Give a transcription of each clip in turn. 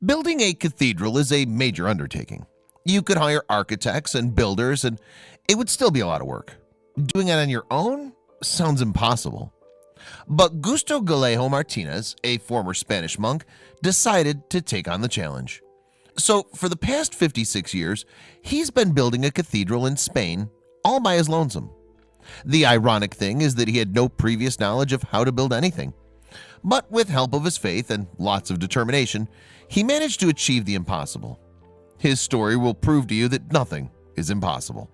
Building a cathedral is a major undertaking. You could hire architects and builders, and it would still be a lot of work. Doing it on your own sounds impossible. But Justo Gallego Martinez, a former Spanish monk, decided to take on the challenge. So for the past 56 years, he's been building a cathedral in Spain all by his lonesome. The ironic thing is that he had no previous knowledge of how to build anything. But with help of his faith and lots of determination, he managed to achieve the impossible. His story will prove to you that nothing is impossible.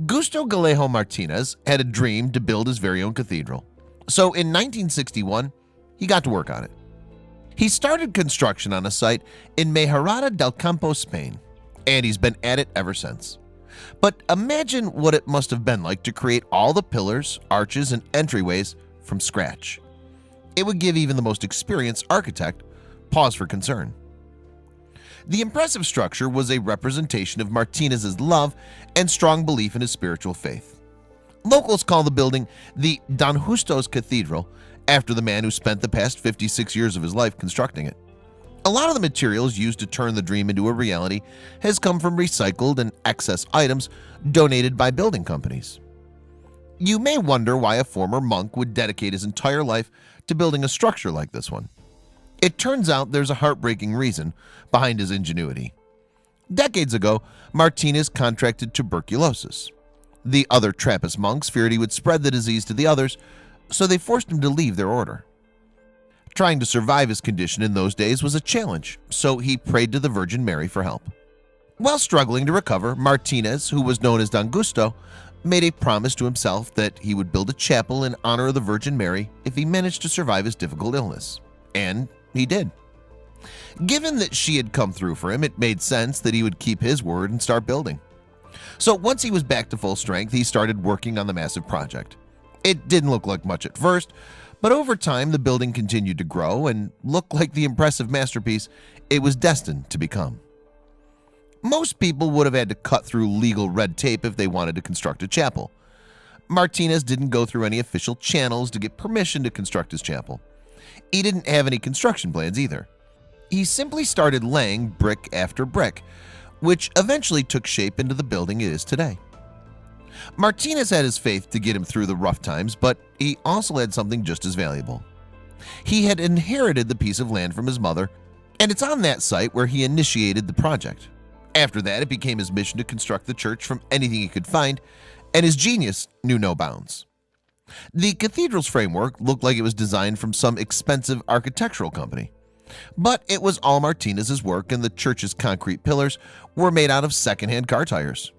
Justo Gallego Martinez had a dream to build his very own cathedral. So in 1961, he got to work on it. He started construction on a site in Mejarada del Campo, Spain, and he's been at it ever since. But imagine what it must have been like to create all the pillars, arches, and entryways from scratch. It would give even the most experienced architect pause for concern. The impressive structure was a representation of Martinez's love and strong belief in his spiritual faith. Locals call the building the Don Justo's Cathedral, after the man who spent the past 56 years of his life constructing it. A lot of the materials used to turn the dream into a reality has come from recycled and excess items donated by building companies. You may wonder why a former monk would dedicate his entire life to building a structure like this one. It turns out there's a heartbreaking reason behind his ingenuity. Decades ago, Martinez contracted tuberculosis. The other Trappist monks feared he would spread the disease to the others, so they forced him to leave their order. Trying to survive his condition in those days was a challenge, so he prayed to the Virgin Mary for help. While struggling to recover, Martinez, who was known as Don Justo, made a promise to himself that he would build a chapel in honor of the Virgin Mary if he managed to survive his difficult illness. And he did. Given that she had come through for him, it made sense that he would keep his word and start building. So once he was back to full strength, he started working on the massive project. It didn't look like much at first, but over time the building continued to grow and look like the impressive masterpiece it was destined to become. Most people would have had to cut through legal red tape if they wanted to construct a chapel. Martinez didn't go through any official channels to get permission to construct his chapel. He didn't have any construction plans either. He simply started laying brick after brick, which eventually took shape into the building it is today. Martinez had his faith to get him through the rough times, but he also had something just as valuable. He had inherited the piece of land from his mother, and it's on that site where he initiated the project. After that, it became his mission to construct the church from anything he could find, and his genius knew no bounds. The cathedral's framework looked like it was designed from some expensive architectural company, but it was all Martinez's work, and the church's concrete pillars were made out of secondhand car tires.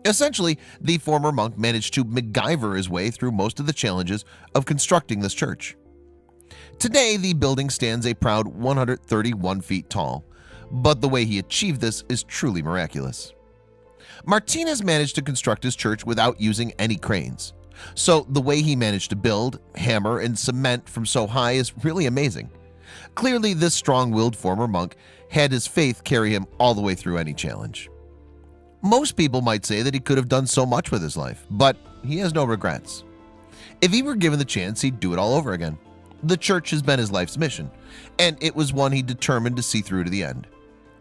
Essentially, the former monk managed to MacGyver his way through most of the challenges of constructing this church. Today, the building stands a proud 131 feet tall, but the way he achieved this is truly miraculous. Martinez managed to construct his church without using any cranes. So the way he managed to build, hammer, and cement from so high is really amazing. Clearly, this strong-willed former monk had his faith carry him all the way through any challenge. Most people might say that he could have done so much with his life, but he has no regrets. If he were given the chance, he'd do it all over again. The church has been his life's mission, and it was one he determined to see through to the end.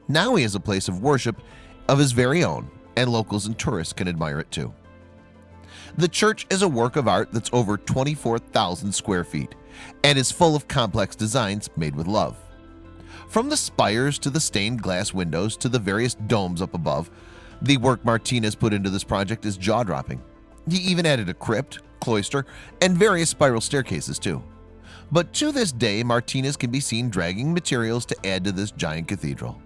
Now he has a place of worship of his very own, and locals and tourists can admire it too. The church is a work of art that's over 24,000 square feet and is full of complex designs made with love. From the spires to the stained glass windows to the various domes up above, the work Martinez put into this project is jaw-dropping. He even added a crypt, cloister, and various spiral staircases too. But to this day, Martinez can be seen dragging materials to add to this giant cathedral.